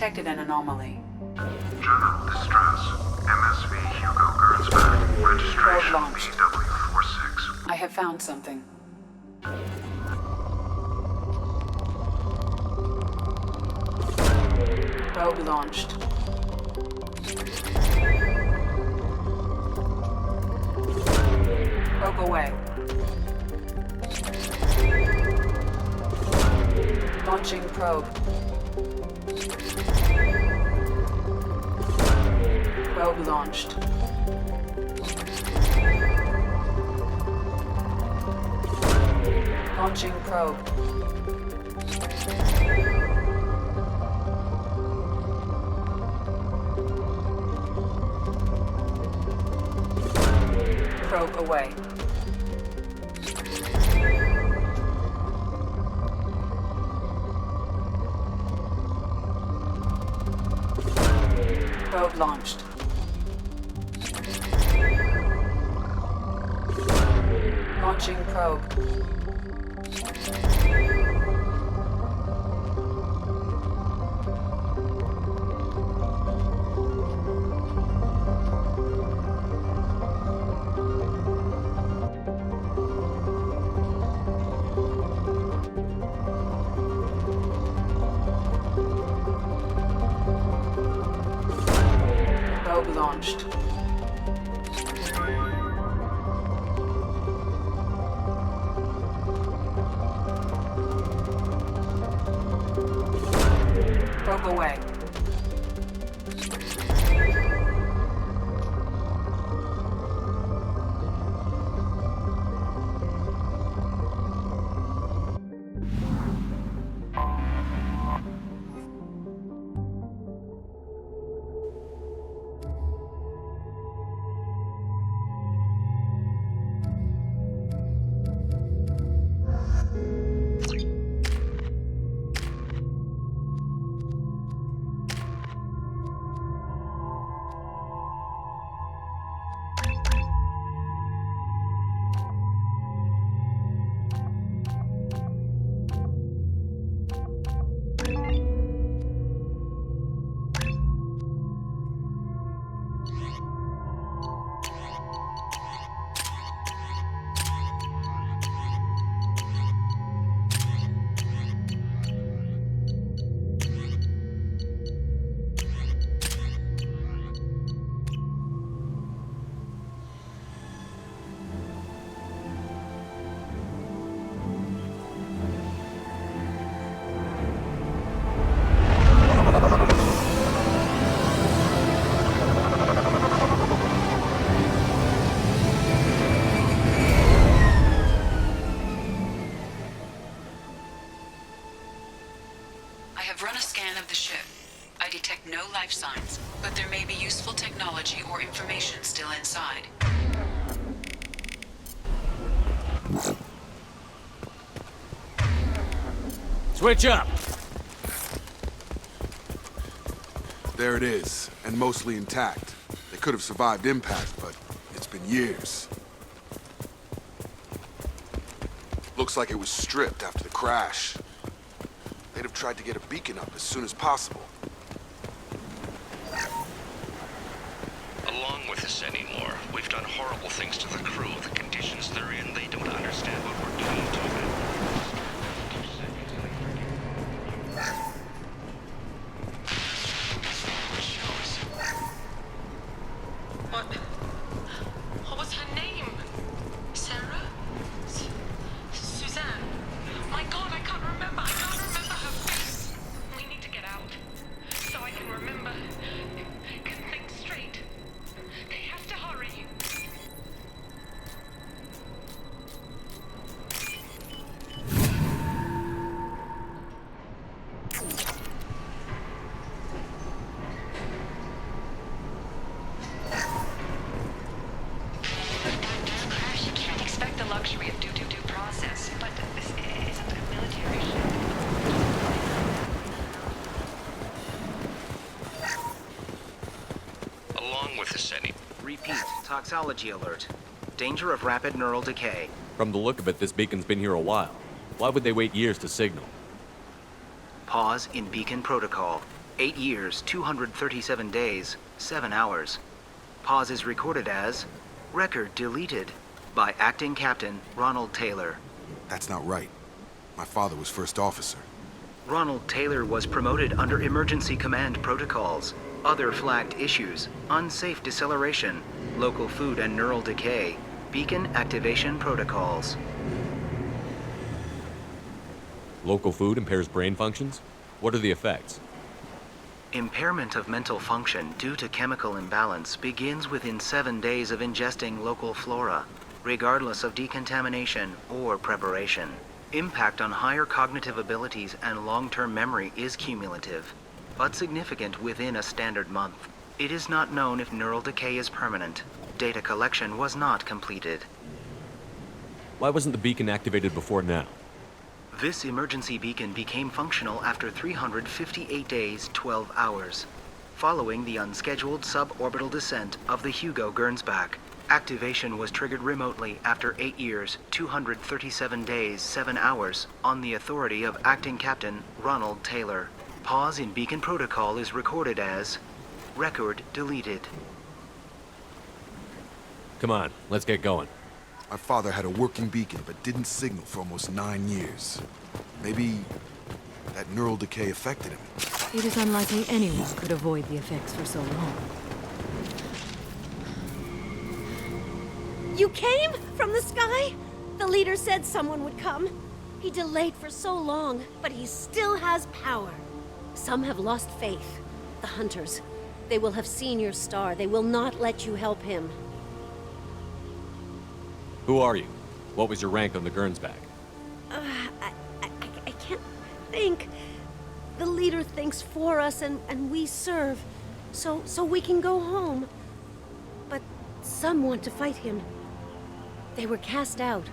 detected an anomaly. General distress. MSV Hugo Gernsback. Registration launched. BW46. I have found something. Probe launched. Probe away. Launching probe. Probe launched. Launching probe. Probe away. Probe launched. Launching probe. Probe launched. Probe away. I have run a scan of the ship. I detect no life signs, but there may be useful technology or information still inside. Switch up! There it is, and mostly intact. They could have survived impact, but it's been years. Looks like it was stripped after the crash. They'd have tried to get a beacon up as soon as possible. Along with us anymore. We've done horrible things to the crew. The conditions they're in, they don't understand what we're doing to them. What was her name? Sarah? Suzanne? My God, I can't remember. I can't remember her face. We need to get out so I can remember, can think straight. They have to hurry. Crash, you can't expect the luxury of due process, but this isn't a military ship. Along with us any... Repeat, toxology alert. Danger of rapid neural decay. From the look of it, this beacon's been here a while. Why would they wait years to signal? Pause in beacon protocol. 8 years, 237 days, 7 hours. Pause is recorded as record deleted by Acting Captain Ronald Taylor. That's not right. My father was first officer. Ronald Taylor was promoted under emergency command protocols. Other flagged issues: unsafe deceleration, local food and neural decay, beacon activation protocols. Local food impairs brain functions? What are the effects? Impairment of mental function due to chemical imbalance begins within 7 days of ingesting local flora, regardless of decontamination or preparation. Impact on higher cognitive abilities and long-term memory is cumulative, but significant within a standard month. It is not known if neural decay is permanent. Data collection was not completed. Why wasn't the beacon activated before now? This emergency beacon became functional after 358 days, 12 hours, following the unscheduled suborbital descent of the Hugo Gernsback. Activation was triggered remotely after 8 years, 237 days, 7 hours, on the authority of Acting Captain Ronald Taylor. Pause in beacon protocol is recorded as record deleted. Come on, let's get going. My father had a working beacon, but didn't signal for almost 9 years. Maybe that neural decay affected him. It is unlikely anyone could avoid the effects for so long. You came? From the sky? The leader said someone would come. He delayed for so long, but he still has power. Some have lost faith. The hunters. They will have seen your star. They will not let you help him. Who are you? What was your rank on the Gernsback? I can't think. The leader thinks for us and we serve. So we can go home. But some want to fight him. They were cast out.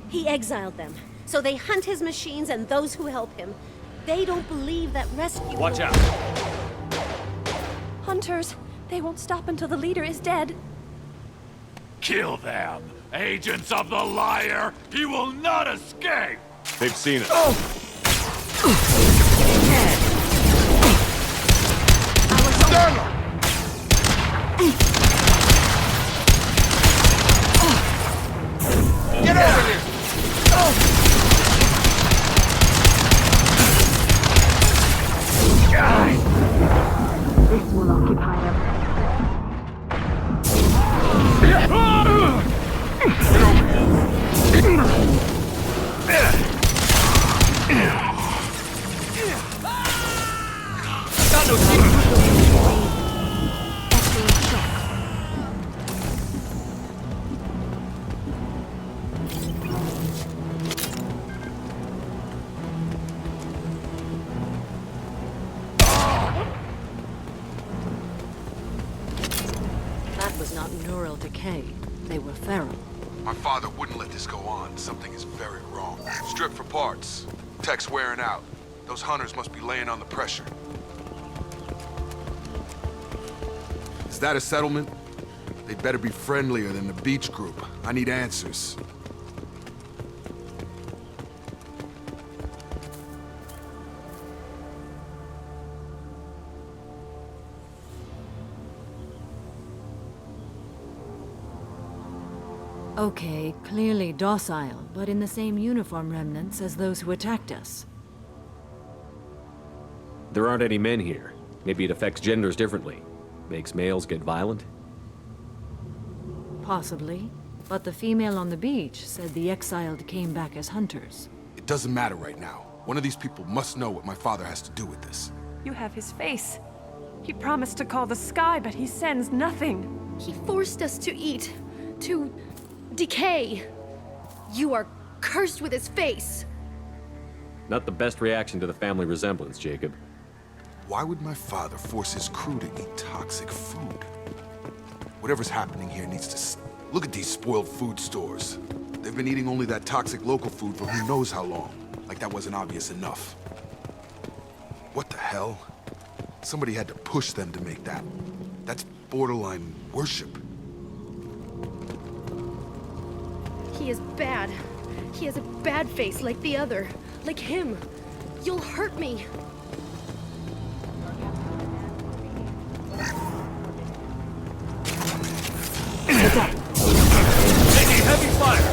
He exiled them. So they hunt his machines and those who help him. They don't believe that rescue... Watch out! Hunters! They won't stop until the leader is dead. Kill them! Agents of the liar! He will not escape! They've seen it. Get over here! This will occupy them. That was not neural decay. They were feral. My father wouldn't let this go on. Something is very wrong. Strip for parts. Tech's wearing out. Those hunters must be laying on the pressure. Is that a settlement? They'd better be friendlier than the beach group. I need answers. Okay, clearly docile, but in the same uniform remnants as those who attacked us. There aren't any men here. Maybe it affects genders differently. Makes males get violent? Possibly. But the female on the beach said the exiled came back as hunters. It doesn't matter right now. One of these people must know what my father has to do with this. You have his face. He promised to call the sky, but he sends nothing. He forced us to eat. To... decay. You are cursed with his face. Not the best reaction to the family resemblance, Jacob. Why would my father force his crew to eat toxic food? Whatever's happening here needs to... Look at these spoiled food stores. They've been eating only that toxic local food for who knows how long. Like that wasn't obvious enough. What the hell? Somebody had to push them to make that. That's borderline worship. He is bad. He has a bad face like the other. Like him. You'll hurt me. set. Taking heavy fire!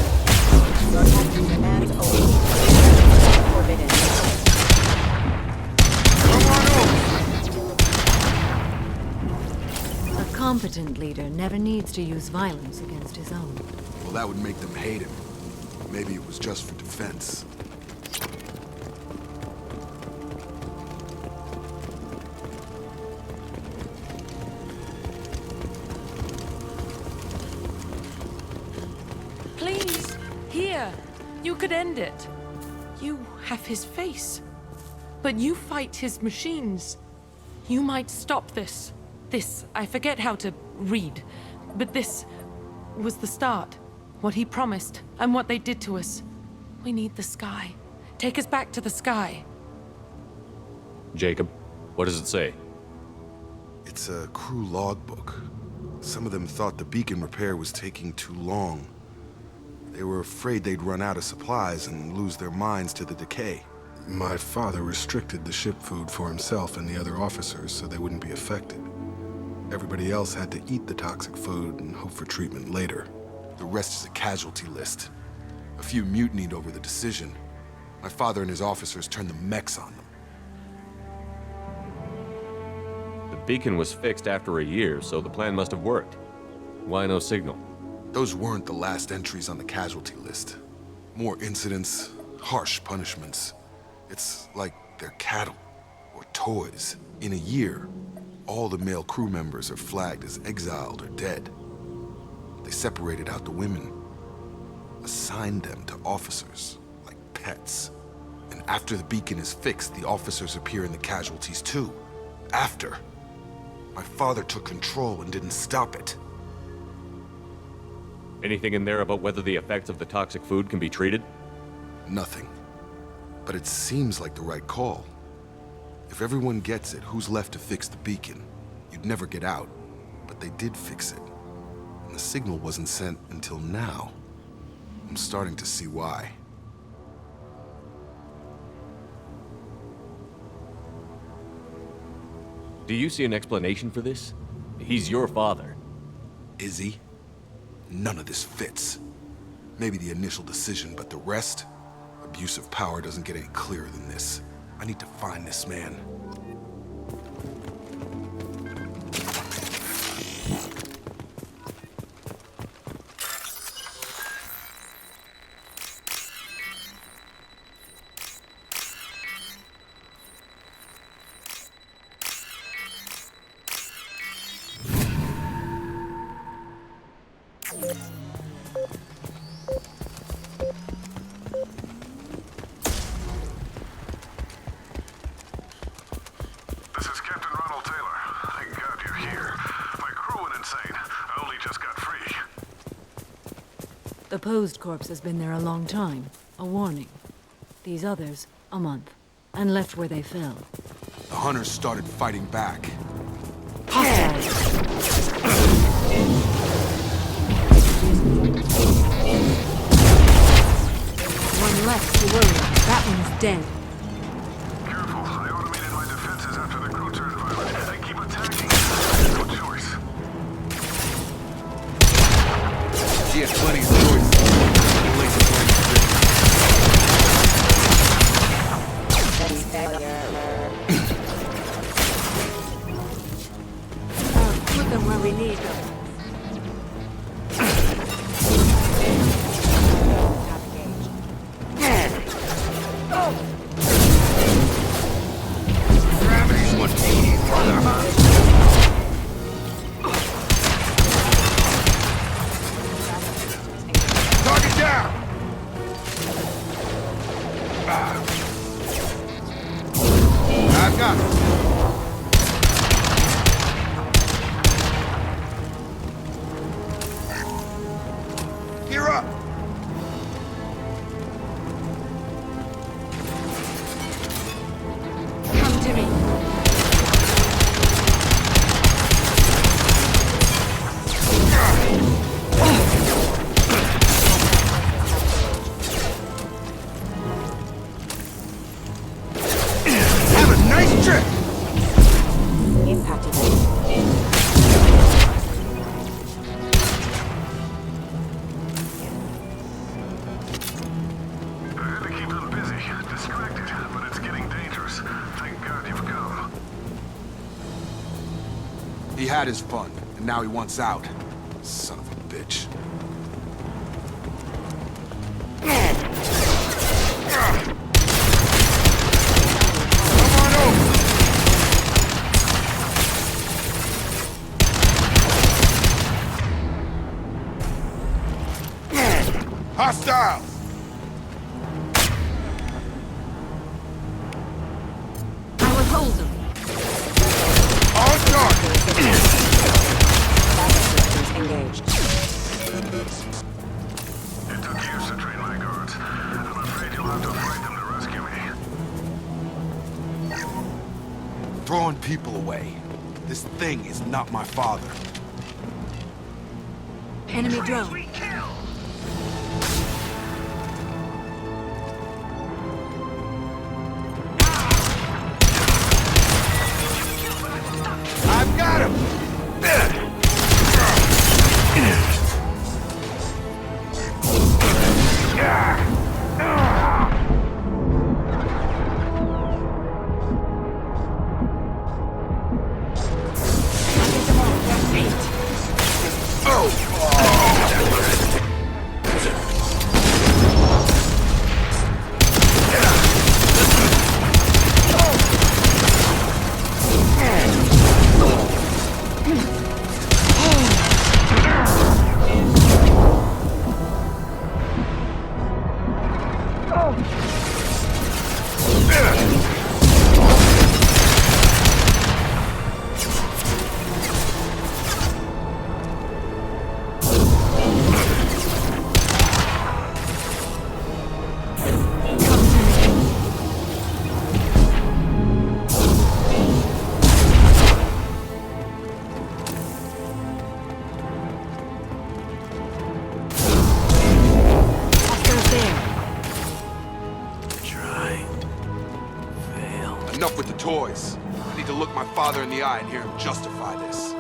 A competent leader never needs to use violence against his own. Well, that would make them hate him. Maybe it was just for defense. Please, here. You could end it. You have his face. But you fight his machines. You might stop this. This, I forget how to read. But this was the start. What he promised, and what they did to us. We need the sky. Take us back to the sky. Jacob, what does it say? It's a crew logbook. Some of them thought the beacon repair was taking too long. They were afraid they'd run out of supplies and lose their minds to the decay. My father restricted the ship food for himself and the other officers so they wouldn't be affected. Everybody else had to eat the toxic food and hope for treatment later. The rest is a casualty list. A few mutinied over the decision. My father and his officers turned the mechs on them. The beacon was fixed after a year, so the plan must have worked. Why no signal? Those weren't the last entries on the casualty list. More incidents, harsh punishments. It's like they're cattle or toys. In a year, all the male crew members are flagged as exiled or dead. They separated out the women, assigned them to officers, like pets. And after the beacon is fixed, the officers appear in the casualties too. After. My father took control and didn't stop it. Anything in there about whether the effects of the toxic food can be treated? Nothing. But it seems like the right call. If everyone gets it, who's left to fix the beacon? You'd never get out. But they did fix it. And the signal wasn't sent until now. I'm starting to see why. Do you see an explanation for this? He's your father. Is he? None of this fits. Maybe the initial decision, but the rest? Abuse of power doesn't get any clearer than this. I need to find this man. This is Captain Ronald Taylor. Thank God you're here. My crew went insane. I only just got free. The posed corpse has been there a long time. A warning. These others, a month. And left where they fell. The hunters started fighting back. One left to worry about. That one's dead. Careful. I automated my defenses after the crew turned violent. They keep attacking. No choice. He had plenty of choice. Put them where we need them. Gravity's what we need for them. Target down! had his fun, and now he wants out. Son of a bitch. Hostiles! I will hold them. On target! Engaged. It took years to train my guards. I'm afraid you'll have to fight them to rescue me. Throwing people away. This thing is not my father. Enemy drone. I've got him! Enough with the toys. I need to look my father in the eye and hear him justify this.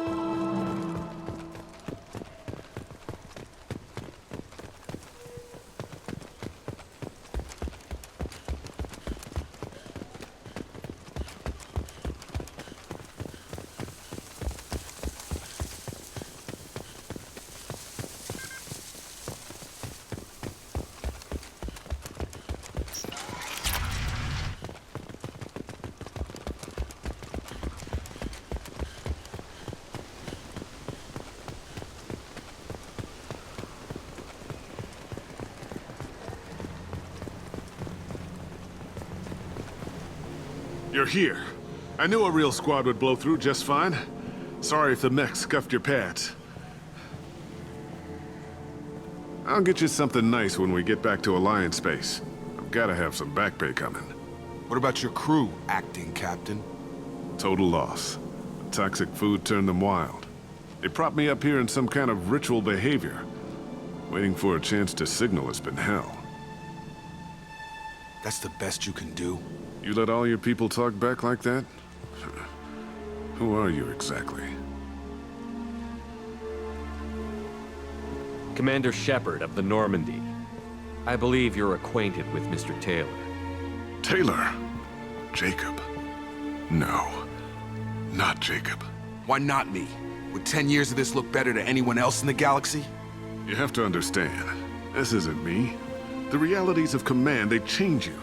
You're here. I knew a real squad would blow through just fine. Sorry if the mech scuffed your pads. I'll get you something nice when we get back to Alliance space. I've gotta have some back pay coming. What about your crew, acting captain? Total loss. The toxic food turned them wild. They propped me up here in some kind of ritual behavior. Waiting for a chance to signal has been hell. That's the best you can do? You let all your people talk back like that? Who are you exactly? Commander Shepard of the Normandy. I believe you're acquainted with Mr. Taylor. Taylor? Jacob? No. Not Jacob. Why not me? Would 10 years of this look better to anyone else in the galaxy? You have to understand, this isn't me. The realities of command, they change you.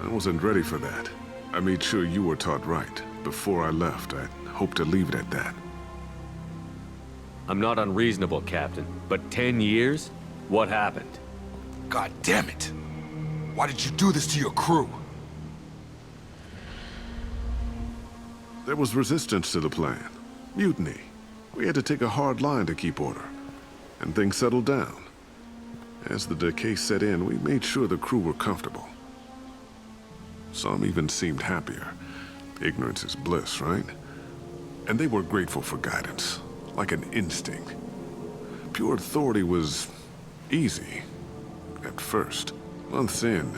I wasn't ready for that. I made sure you were taught right. Before I left, I hoped to leave it at that. I'm not unreasonable, Captain, but 10 years? What happened? God damn it! Why did you do this to your crew? There was resistance to the plan. Mutiny. We had to take a hard line to keep order. And things settled down. As the decay set in, we made sure the crew were comfortable. Some even seemed happier. Ignorance is bliss, right? And they were grateful for guidance, like an instinct. Pure authority was easy, at first. Months in,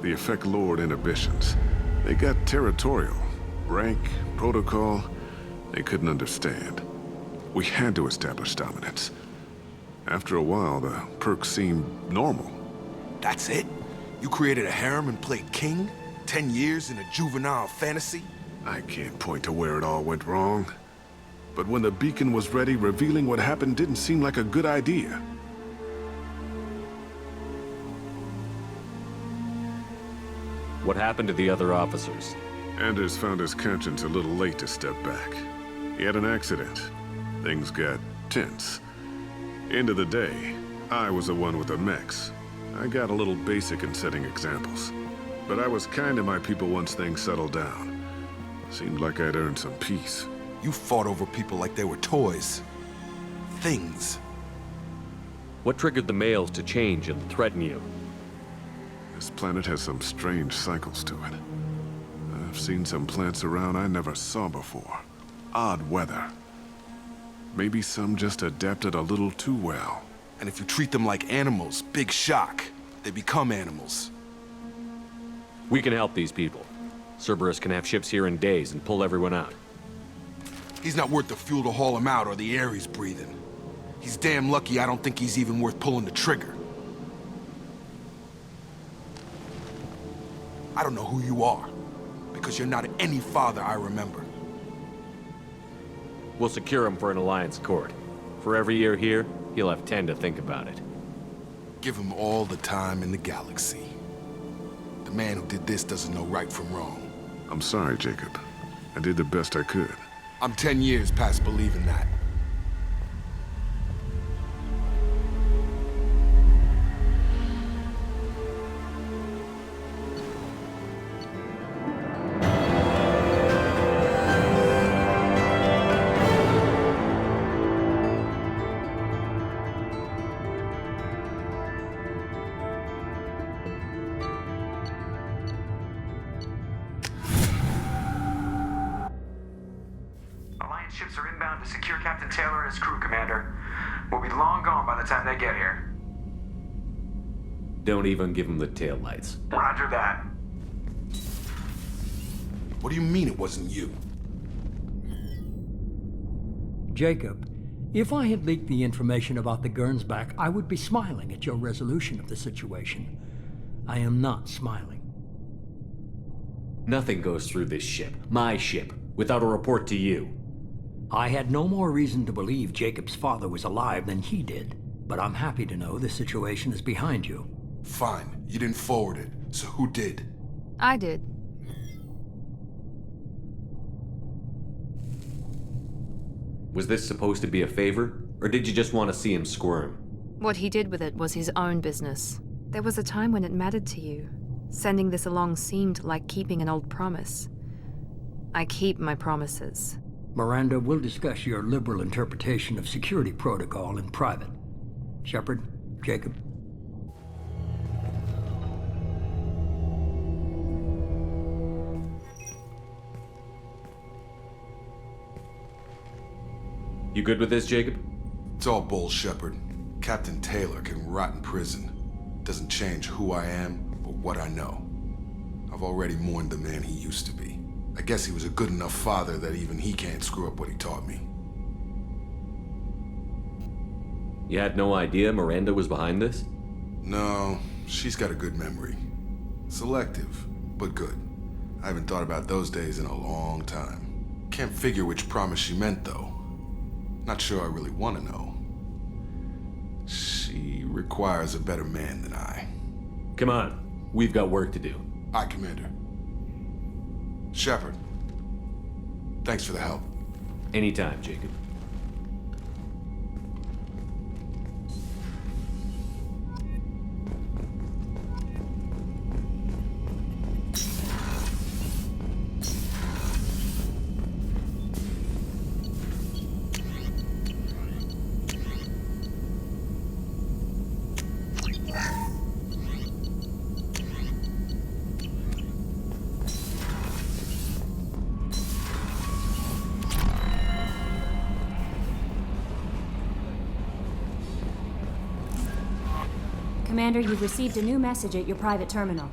the effect lowered inhibitions. They got territorial. Rank, protocol, they couldn't understand. We had to establish dominance. After a while, the perks seemed normal. That's it? You created a harem and played king? 10 years in a juvenile fantasy? I can't point to where it all went wrong. But when the beacon was ready, revealing what happened didn't seem like a good idea. What happened to the other officers? Anders found his conscience a little late to step back. He had an accident. Things got tense. End of the day, I was the one with the mechs. I got a little basic in setting examples. But I was kind to my people once things settled down. Seemed like I'd earned some peace. You fought over people like they were toys. Things. What triggered the males to change and threaten you? This planet has some strange cycles to it. I've seen some plants around I never saw before. Odd weather. Maybe some just adapted a little too well. And if you treat them like animals, big shock. They become animals. We can help these people. Cerberus can have ships here in days and pull everyone out. He's not worth the fuel to haul him out or the air he's breathing. He's damn lucky I don't think he's even worth pulling the trigger. I don't know who you are, because you're not any father I remember. We'll secure him for an Alliance court. For every year here, he'll have 10 to think about it. Give him all the time in the galaxy. The man who did this doesn't know right from wrong. I'm sorry, Jacob. I did the best I could. I'm 10 years past believing that. Ships are inbound to secure Captain Taylor and his crew, Commander. We'll be long gone by the time they get here. Don't even give him the taillights. Roger that. What do you mean it wasn't you? Jacob, if I had leaked the information about the Gernsback, I would be smiling at your resolution of the situation. I am not smiling. Nothing goes through this ship, my ship, without a report to you. I had no more reason to believe Jacob's father was alive than he did, but I'm happy to know the situation is behind you. Fine, you didn't forward it, so who did? I did. Was this supposed to be a favor, or did you just want to see him squirm? What he did with it was his own business. There was a time when it mattered to you. Sending this along seemed like keeping an old promise. I keep my promises. Miranda, we'll discuss your liberal interpretation of security protocol in private. Shepard, Jacob. You good with this, Jacob? It's all bull, Shepard. Captain Taylor can rot in prison. Doesn't change who I am or what I know. I've already mourned the man he used to be. I guess he was a good enough father that even he can't screw up what he taught me. You had no idea Miranda was behind this? No, she's got a good memory. Selective, but good. I haven't thought about those days in a long time. Can't figure which promise she meant, though. Not sure I really want to know. She requires a better man than I. Come on, we've got work to do. Aye, Commander. Shepard, thanks for the help. Anytime, Jacob. Commander, you've received a new message at your private terminal.